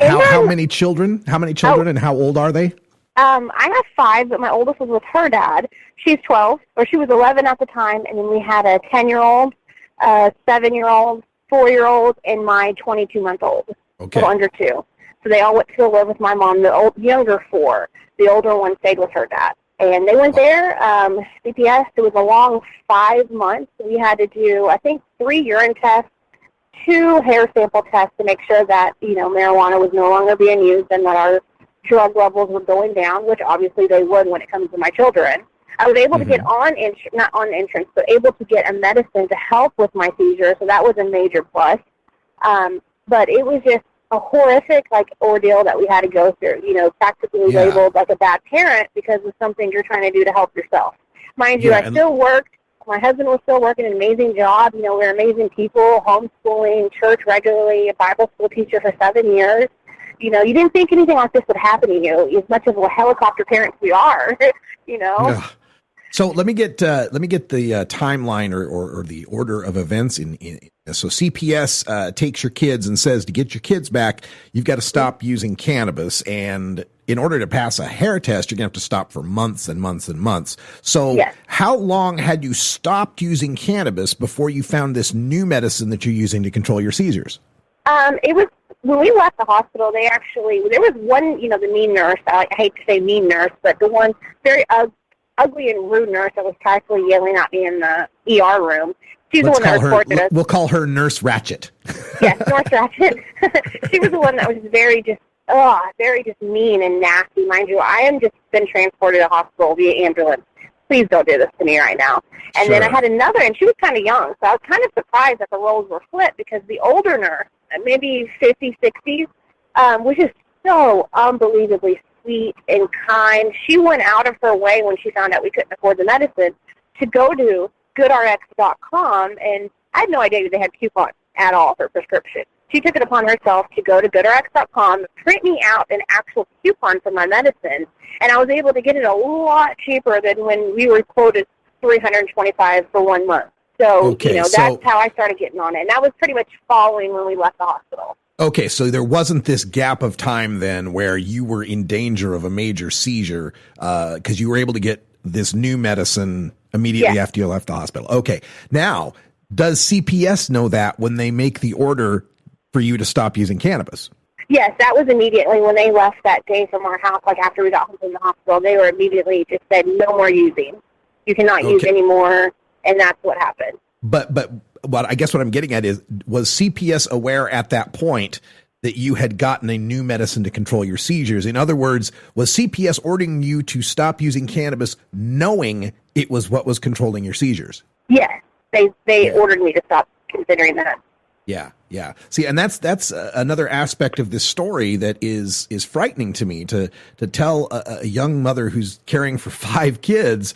How many children? And how old are they? I have 5, but my oldest was with her dad. She's 12, or she was 11 at the time, and then we had a 10-year-old, a 7-year-old, 4-year-old, and my 22-month-old, so under 2. So they all went to live with my mom, the younger 4. The older one stayed with her dad. And they went there, CPS, it was a long 5 months. We had to do, I think, 3 urine tests, 2 hair sample tests to make sure that, marijuana was no longer being used and that our drug levels were going down, which obviously they would when it comes to my children. I was able to get not on insurance, but able to get a medicine to help with my seizure, so that was a major plus. But it was just a horrific ordeal that we had to go through, practically labeled like a bad parent because of something you're trying to do to help yourself. Mind you, I still worked. My husband was still working an amazing job. We're amazing people, homeschooling, church regularly, a Bible school teacher for 7 years. you didn't think anything like this would happen to you, as much as a helicopter parents we are, Ugh. So let me get the timeline or the order of events so CPS takes your kids and says to get your kids back, you've got to stop using cannabis, and in order to pass a hair test, you're going to have to stop for months and months and months. So yes. How long had you stopped using cannabis before you found this new medicine that you're using to control your seizures? It was when we left the hospital. There was one, the mean nurse. I hate to say mean nurse, but the one very ugly and rude nurse that was constantly yelling at me in the ER room. She's the one that reported us. We'll call her Nurse Ratchet. Yes, Nurse Ratchet. She was the one that was very just mean and nasty. Mind you, I am just been transported to the hospital via ambulance. Please don't do this to me right now. And Sure. then I had another, and she was kind of young, so I was kind of surprised that the roles were flipped, because the older nurse, maybe 50s, 60s, was just so unbelievably sweet and kind. She went out of her way when she found out we couldn't afford the medicine to go to GoodRx.com, and I had no idea they had coupons at all for prescription. She took it upon herself to go to GoodRx.com, print me out an actual coupon for my medicine, and I was able to get it a lot cheaper than when we were quoted $325 for 1 month. So, that's how I started getting on it. And that was pretty much following when we left the hospital. Okay, so there wasn't this gap of time then where you were in danger of a major seizure because you were able to get this new medicine immediately after you left the hospital. Okay, now, does CPS know that when they make the order for you to stop using cannabis? Yes, that was immediately when they left that day from our house, like after we got home from the hospital. They were immediately just said, no more using. You cannot use anymore, and that's what happened. But what I guess what I'm getting at is, was CPS aware at that point that you had gotten a new medicine to control your seizures? In other words, was CPS ordering you to stop using cannabis knowing it was what was controlling your seizures? Yes, they ordered me to stop considering that. Yeah. See, and that's another aspect of this story that is frightening to me, to tell a young mother who's caring for 5 kids,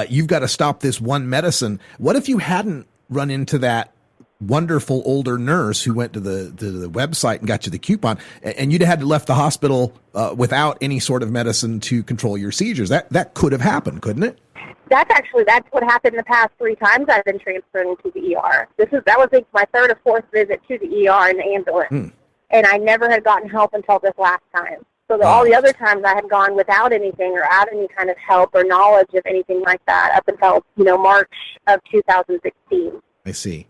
you've got to stop this one medicine. What if you hadn't run into that wonderful older nurse who went to the website and got you the coupon, and you'd had to left the hospital without any sort of medicine to control your seizures? That could have happened, couldn't it? That's what happened the past 3 times I've been transferred into the ER. That was like my 3rd or 4th visit to the ER in the ambulance, and I never had gotten help until this last time. So all the other times I had gone without anything or out any kind of help or knowledge of anything like that up until March of 2016. I see.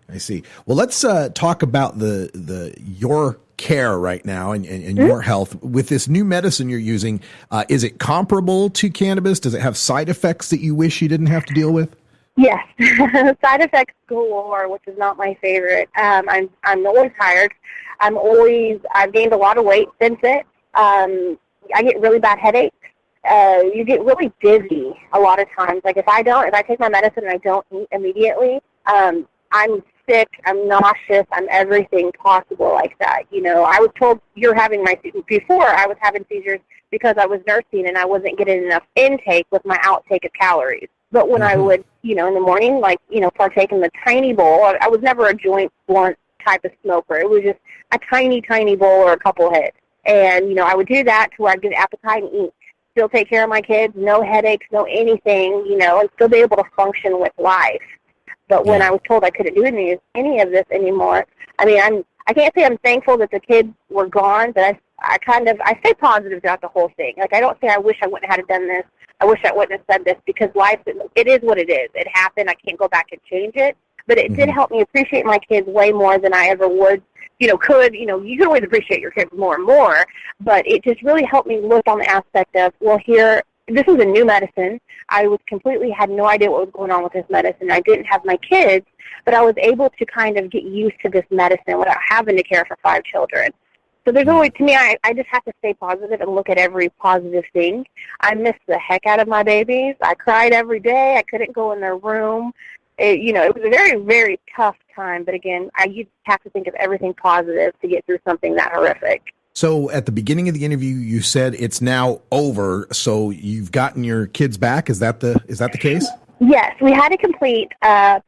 Well, let's talk about your care right now and your health with this new medicine you're using. Is it comparable to cannabis? Does it have side effects that you wish you didn't have to deal with? Yes, side effects galore, which is not my favorite. I'm always tired. I've gained a lot of weight since it. I get really bad headaches. You get really dizzy a lot of times. Like if I take my medicine and I don't eat immediately, I'm sick, I'm nauseous, I'm everything possible like that. I was told before I was having seizures because I was nursing and I wasn't getting enough intake with my outtake of calories. But when I would, in the morning, partake in the tiny bowl, I was never a joint blunt type of smoker. It was just a tiny, tiny bowl or a couple hits. And, I would do that to where I'd get appetite and eat. Still take care of my kids, no headaches, no anything, and still be able to function with life. But when I was told I couldn't do any of this anymore, I can't say I'm thankful that the kids were gone, but I stay positive throughout the whole thing. Like, I don't say I wish I wouldn't have done this. I wish I wouldn't have said this, because life, it is what it is. It happened. I can't go back and change it. But it did help me appreciate my kids way more than I ever would, you can always appreciate your kids more and more, but it just really helped me look on the aspect of, this was a new medicine. I had no idea what was going on with this medicine. I didn't have my kids, but I was able to kind of get used to this medicine without having to care for 5 children. So there's always, to me, I just have to stay positive and look at every positive thing. I missed the heck out of my babies. I cried every day. I couldn't go in their room. It was a very, very tough time. But again, you have to think of everything positive to get through something that horrific. So at the beginning of the interview, you said it's now over. So you've gotten your kids back. Is that the case? Yes, we had to complete. Greg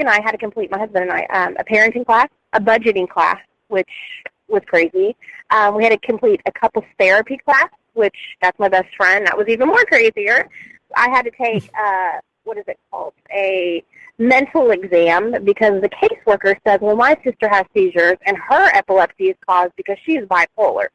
and I had to complete, my husband and I, a parenting class, a budgeting class, which was crazy. We had to complete a couples therapy class, which that's my best friend. That was even more crazier. I had to take, what is it called, a mental exam because the caseworker says, well, my sister has seizures and her epilepsy is caused because she's bipolar,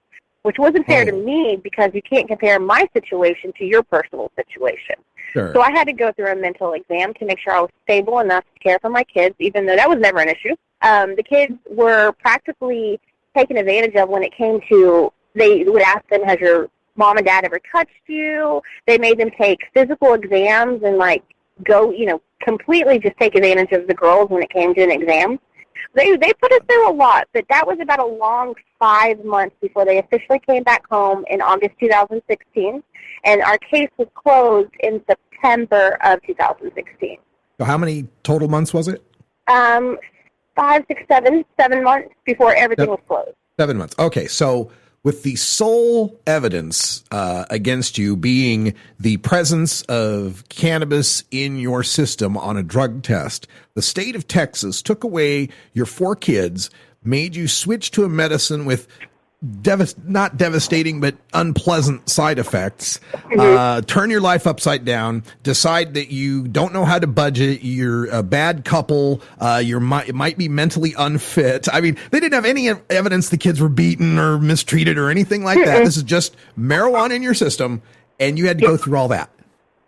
which wasn't fair to me because you can't compare my situation to your personal situation. Sure. So I had to go through a mental exam to make sure I was stable enough to care for my kids, even though that was never an issue. The kids were practically taken advantage of when it came to, they would ask them, has your mom and dad ever touched you? They made them take physical exams and, like, go, completely just take advantage of the girls when it came to an exam. They put us through a lot, but that was about a long 5 months before they officially came back home in August 2016, and our case was closed in September of 2016. So how many total months was it? 5, 6, 7 months before everything was closed. 7 months. Okay, so with the sole evidence against you being the presence of cannabis in your system on a drug test, the state of Texas took away your 4 kids, made you switch to a medicine with not devastating but unpleasant side effects, turn your life upside down, decide that you don't know how to budget, you're a bad couple, you might be mentally unfit. I mean, they didn't have any evidence the kids were beaten or mistreated or anything like that. This is just marijuana in your system, and you had to go through all that.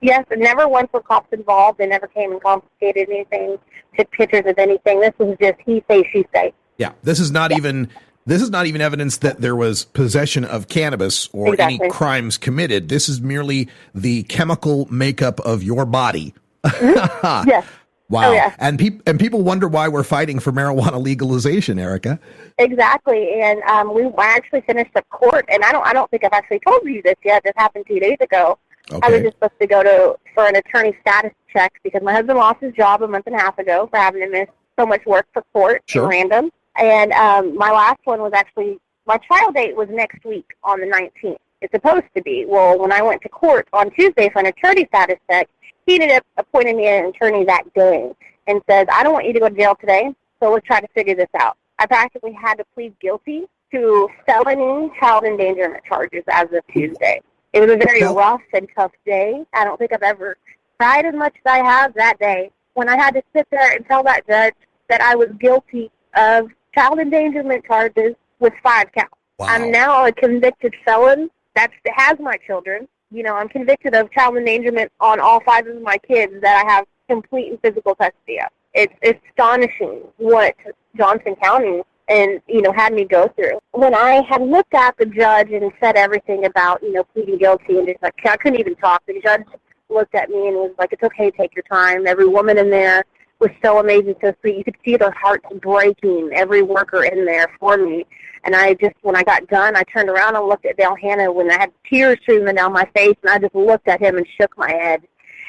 Yes, and never once were cops involved. They never came and confiscated anything, took pictures of anything. This was just he say, she say. Yeah, this is not even evidence that there was possession of cannabis or any crimes committed. This is merely the chemical makeup of your body. Yes. Wow. Oh, yeah. And people wonder why we're fighting for marijuana legalization, Erica. Exactly. And I actually finished up court, and I don't think I've actually told you this yet. This happened 2 days ago. Okay. I was just supposed to go for an attorney status check because my husband lost his job a month and a half ago for having to miss so much work for court. Sure. Random. And my last one was actually, my trial date was next week on the 19th. It's supposed to be. Well, when I went to court on Tuesday for an attorney status check, he ended up appointing me an attorney that day and says, I don't want you to go to jail today, so let's try to figure this out. I practically had to plead guilty to felony child endangerment charges as of Tuesday. It was a very rough and tough day. I don't think I've ever cried as much as I have that day when I had to sit there and tell that judge that I was guilty of child endangerment charges with 5 counts. Wow. I'm now a convicted felon that has my children. I'm convicted of child endangerment on all 5 of my kids that I have complete and physical custody of. It's astonishing what Johnson County had me go through. When I had looked at the judge and said everything about, pleading guilty and just like, I couldn't even talk. The judge looked at me and was like, it's okay, take your time. Every woman in there was so amazing, so sweet. You could see their hearts breaking, every worker in there for me. And when I got done, I turned around and looked at Dale Hanna when I had tears streaming down my face, and I just looked at him and shook my head.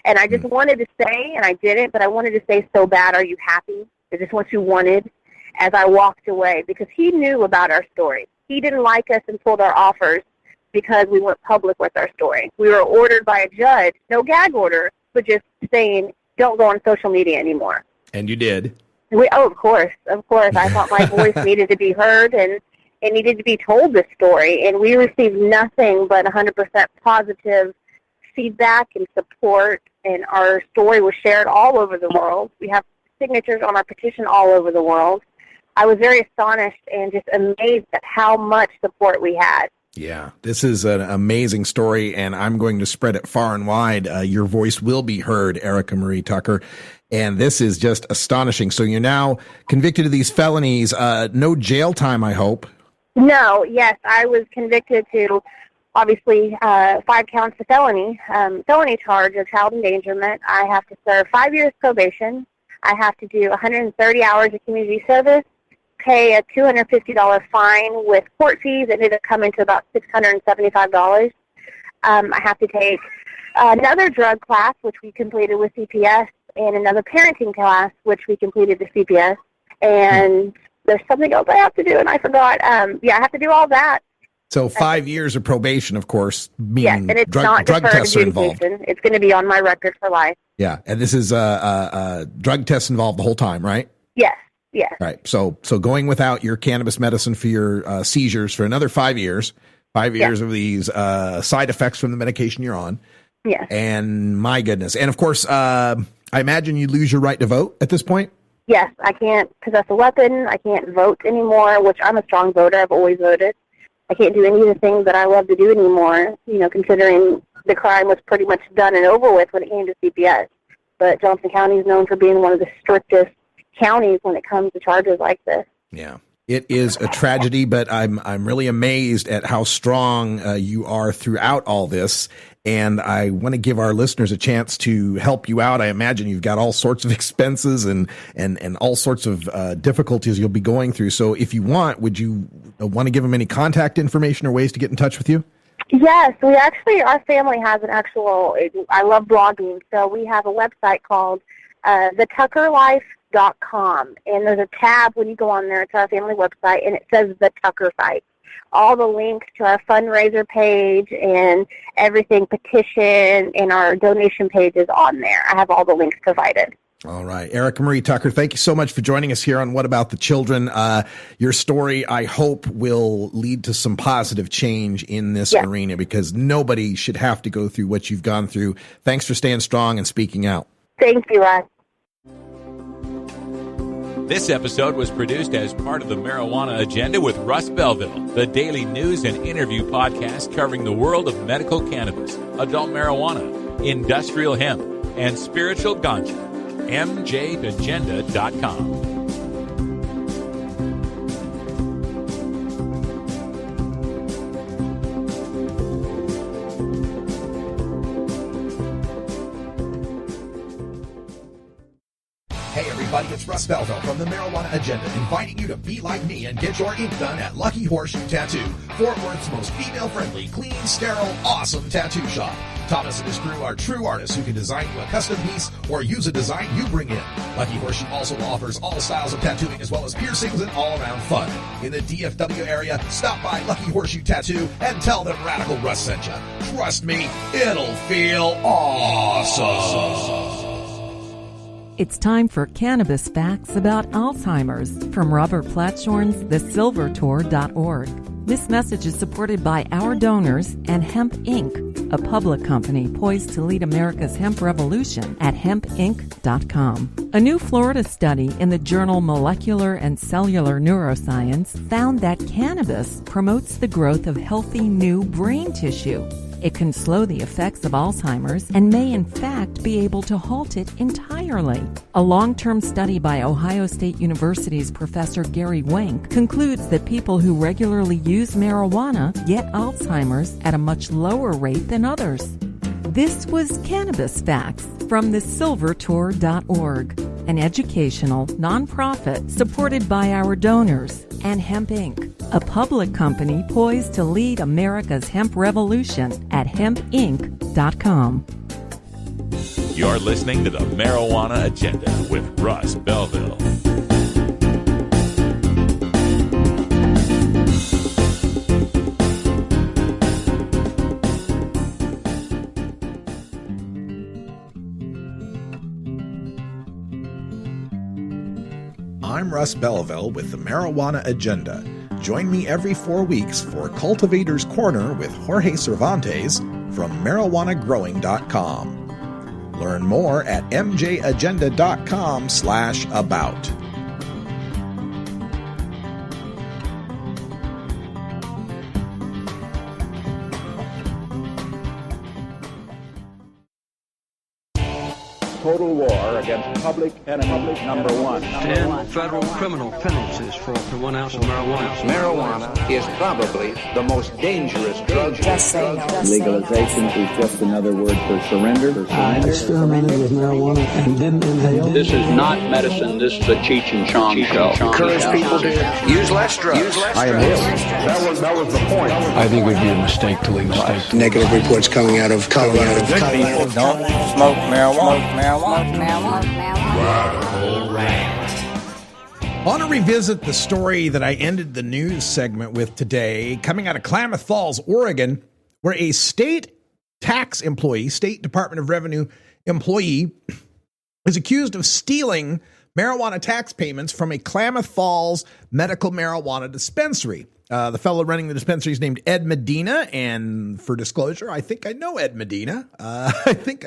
And I just wanted to say, and I didn't, but I wanted to say so bad, are you happy? Is this what you wanted? As I walked away, because he knew about our story. He didn't like us and pulled our offers because we went public with our story. We were ordered by a judge, no gag order, but just saying, don't go on social media anymore. And you did. Of course. I thought my voice needed to be heard and it needed to be told this story. And we received nothing but 100% positive feedback and support. And our story was shared all over the world. We have signatures on our petition all over the world. I was very astonished and just amazed at how much support we had. Yeah, this is an amazing story, and I'm going to spread it far and wide. Your voice will be heard, Erica Marie Tucker, and this is just astonishing. So you're now convicted of these felonies. No jail time, I hope. No, yes, I was convicted to, obviously, 5 counts of felony charge of child endangerment. I have to serve 5 years probation. I have to do 130 hours of community service, pay a $250 fine with court fees. It ended up coming to about $675. I have to take another drug class, which we completed with CPS, and another parenting class, which we completed with CPS. And there's something else I have to do, and I forgot. I have to do all that. So 5 years of probation, of course, meaning yes, and it's not drug tests are involved. It's going to be on my record for life. Yeah, and this is drug tests involved the whole time, right? Yes. Yes. Right. So going without your cannabis medicine for your seizures for another 5 years. 5 years of these side effects from the medication you're on. Yes. And my goodness. And of course, I imagine you lose your right to vote at this point. Yes, I can't possess a weapon. I can't vote anymore, which I'm a strong voter. I've always voted. I can't do any of the things that I love to do anymore, considering the crime was pretty much done and over with when it came to CPS. But Johnson County is known for being one of the strictest counties when it comes to charges like this. Yeah. It is a tragedy, but I'm really amazed at how strong you are throughout all this. And I want to give our listeners a chance to help you out. I imagine you've got all sorts of expenses and all sorts of difficulties you'll be going through. So if you want, would you want to give them any contact information or ways to get in touch with you? Yes, our family has an actual, I love blogging, so we have a website called thetuckerlife.com, and there's a tab when you go on there to our family website, and it says The Tucker Site. All the links to our fundraiser page and everything, petition, and our donation page is on there. I have all the links provided. All right. Erica Marie Tucker, thank you so much for joining us here on What About the Children. Your story, I hope, will lead to some positive change in this arena, because nobody should have to go through what you've gone through. Thanks for staying strong and speaking out. Thank you, Rod. This episode was produced as part of the Marijuana Agenda with Russ Belville, the daily news and interview podcast covering the world of medical cannabis, adult marijuana, industrial hemp, and spiritual ganja. MJAgenda.com. Hey everybody, it's Russ Belville from the Marijuana Agenda, inviting you to be like me and get your ink done at Lucky Horseshoe Tattoo, Fort Worth's most female-friendly, clean, sterile, awesome tattoo shop. Thomas and his crew are true artists who can design you a custom piece or use a design you bring in. Lucky Horseshoe also offers all styles of tattooing as well as piercings and all-around fun. In the DFW area, stop by Lucky Horseshoe Tattoo and tell them Radical Russ sent you. Trust me, it'll feel awesome. It's time for Cannabis Facts About Alzheimer's from Robert Platshorn's thesilvertour.org. This message is supported by our donors and Hemp Inc., a public company poised to lead America's hemp revolution at hempinc.com. A new Florida study in the journal Molecular and Cellular Neuroscience found that cannabis promotes the growth of healthy new brain tissue. It can slow the effects of Alzheimer's and may in fact be able to halt it entirely. A long-term study by Ohio State University's Professor Gary Wenk concludes that people who regularly use marijuana get Alzheimer's at a much lower rate than others. This was Cannabis Facts from thesilvertour.org, an educational nonprofit supported by our donors, and Hemp Inc., a public company poised to lead America's hemp revolution at hempinc.com. You're listening to the Marijuana Agenda with Russ Belville. I'm Russ Belville with the Marijuana Agenda. Join me every 4 weeks for Cultivator's Corner with Jorge Cervantes from marijuanagrowing.com. Learn more at mjagenda.com/about. Total war against public enemy number one. 10 federal criminal penalties for 1 ounce of marijuana. Marijuana is probably the most dangerous drug. Legalization is just another word for surrender. I experimented with marijuana and didn't inhale. This is not medicine. This is a Cheech and Chong show. Encourage people to use less drugs. I inhaled. That was the point. I think it would be a mistake to legalize. Negative reports coming out of Colorado. People don't smoke marijuana. Radical Rant. I want to revisit the story that I ended the news segment with today, coming out of Klamath Falls, Oregon, where a state tax employee, State Department of Revenue employee, is accused of stealing marijuana tax payments from a Klamath Falls medical marijuana dispensary. The fellow running the dispensary is named Ed Medina, and for disclosure, I think I know Ed Medina. I think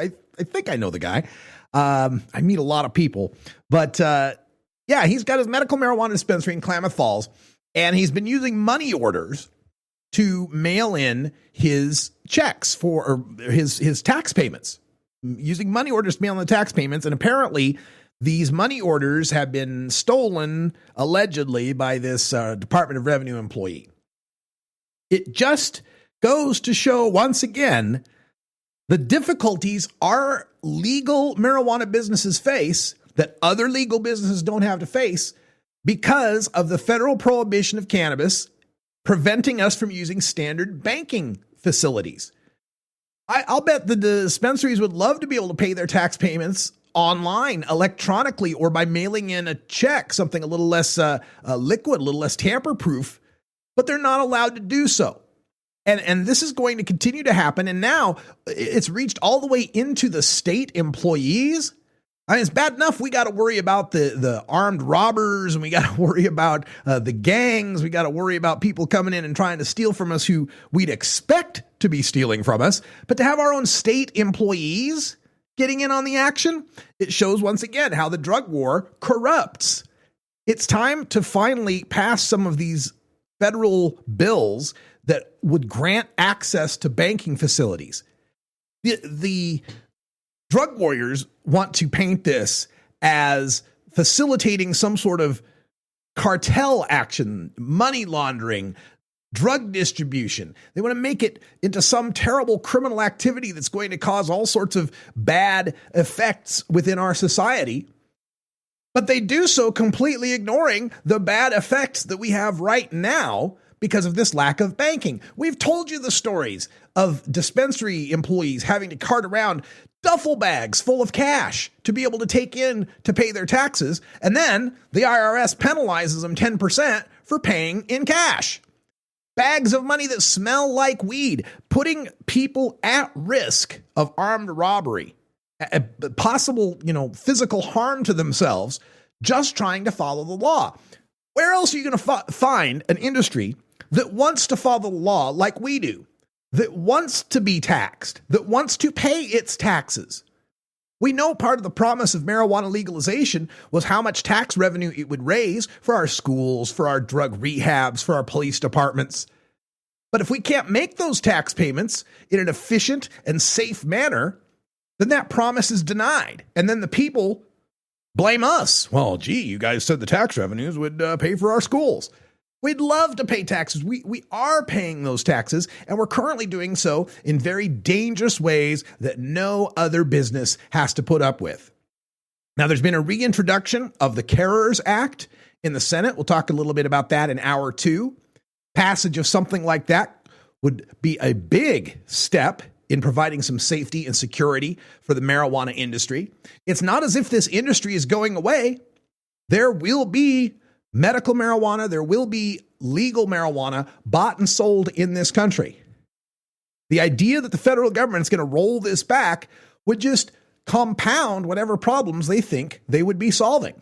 I know the guy. I meet a lot of people, but yeah, he's got his medical marijuana dispensary in Klamath Falls, and he's been using money orders to mail in his checks for his tax payments, using money orders to mail in the tax payments. And apparently these money orders have been stolen, allegedly, by this Department of Revenue employee. It just goes to show once again the difficulties our legal marijuana businesses face that other legal businesses don't have to face because of the federal prohibition of cannabis preventing us from using standard banking facilities. I'll bet the dispensaries would love to be able to pay their tax payments online, electronically, or by mailing in a check, something a little less liquid, a little less tamper-proof, but they're not allowed to do so. And this is going to continue to happen. And now it's reached all the way into the state employees. I mean, it's bad enough we got to worry about the armed robbers, and we got to worry about the gangs. We got to worry about people coming in and trying to steal from us who we'd expect to be stealing from us. But to have our own state employees getting in on the action, it shows once again how the drug war corrupts. It's time to finally pass some of these federal bills that would grant access to banking facilities. The drug warriors want to paint this as facilitating some sort of cartel action, money laundering, drug distribution. They want to make it into some terrible criminal activity that's going to cause all sorts of bad effects within our society. But they do so completely ignoring the bad effects that we have right now because of this lack of banking. We've told you the stories of dispensary employees having to cart around duffel bags full of cash to be able to take in to pay their taxes, and then the IRS penalizes them 10% for paying in cash. Bags of money that smell like weed, putting people at risk of armed robbery, possible, physical harm to themselves, just trying to follow the law. Where else are you going to find an industry that wants to follow the law like we do, that wants to be taxed, that wants to pay its taxes? We know part of the promise of marijuana legalization was how much tax revenue it would raise for our schools, for our drug rehabs, for our police departments. But if we can't make those tax payments in an efficient and safe manner, then that promise is denied. And then the people blame us. Well, gee, you guys said the tax revenues would pay for our schools. We'd love to pay taxes. We are paying those taxes, and we're currently doing so in very dangerous ways that no other business has to put up with. Now, there's been a reintroduction of the CARERS Act in the Senate. We'll talk a little bit about that in hour 2. Passage of something like that would be a big step in providing some safety and security for the marijuana industry. It's not as if this industry is going away. There will be medical marijuana, there will be legal marijuana bought and sold in this country. The idea that the federal government is going to roll this back would just compound whatever problems they think they would be solving.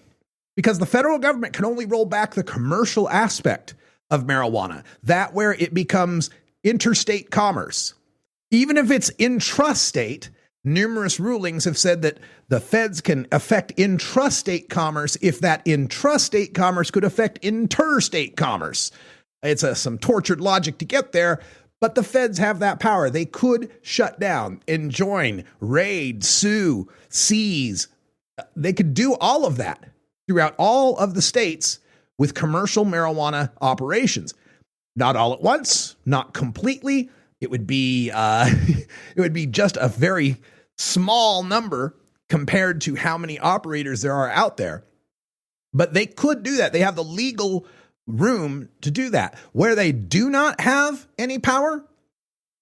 Because the federal government can only roll back the commercial aspect of marijuana, that where it becomes interstate commerce. Even if it's intrastate, numerous rulings have said that the feds can affect intrastate commerce if that intrastate commerce could affect interstate commerce. It's some tortured logic to get there, but the feds have that power. They could shut down, enjoin, raid, sue, seize. They could do all of that throughout all of the states with commercial marijuana operations. Not all at once, not completely. It would be just a very small number compared to how many operators there are out there. But they could do that. They have the legal room to do that. Where they do not have any power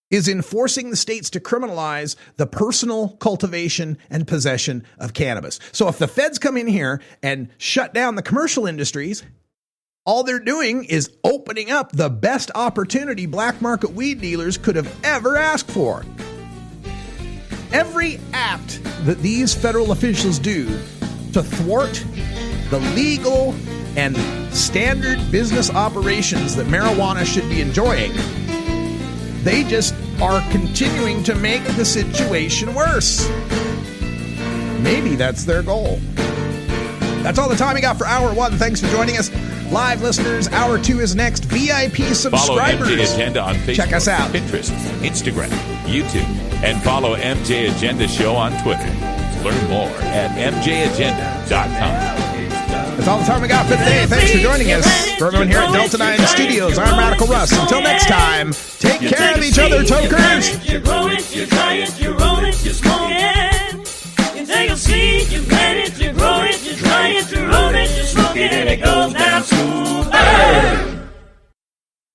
is in forcing the states to criminalize the personal cultivation and possession of cannabis. So if the feds come in here and shut down the commercial industries, all they're doing is opening up the best opportunity black market weed dealers could have ever asked for. Every act that these federal officials do to thwart the legal and standard business operations that marijuana should be enjoying, they just are continuing to make the situation worse. Maybe that's their goal. That's all the time we got for Hour 1. Thanks for joining us. Live listeners, Hour 2 is next. VIP subscribers. Follow MJ Agenda on Facebook, check us out. Pinterest, Instagram, YouTube, and follow MJ Agenda Show on Twitter. Learn more at mjagenda.com. That's all the time we got for today. Thanks for joining us. For everyone here at Delta 9 Studios, I'm Radical Russ. Until next time, take care of each other, tokers. You grow it, you try it, you roll it, you smoke it. You take a seed, you plant it, you grow it, you try it, you roll it, you smoke it, and it goes down to earth.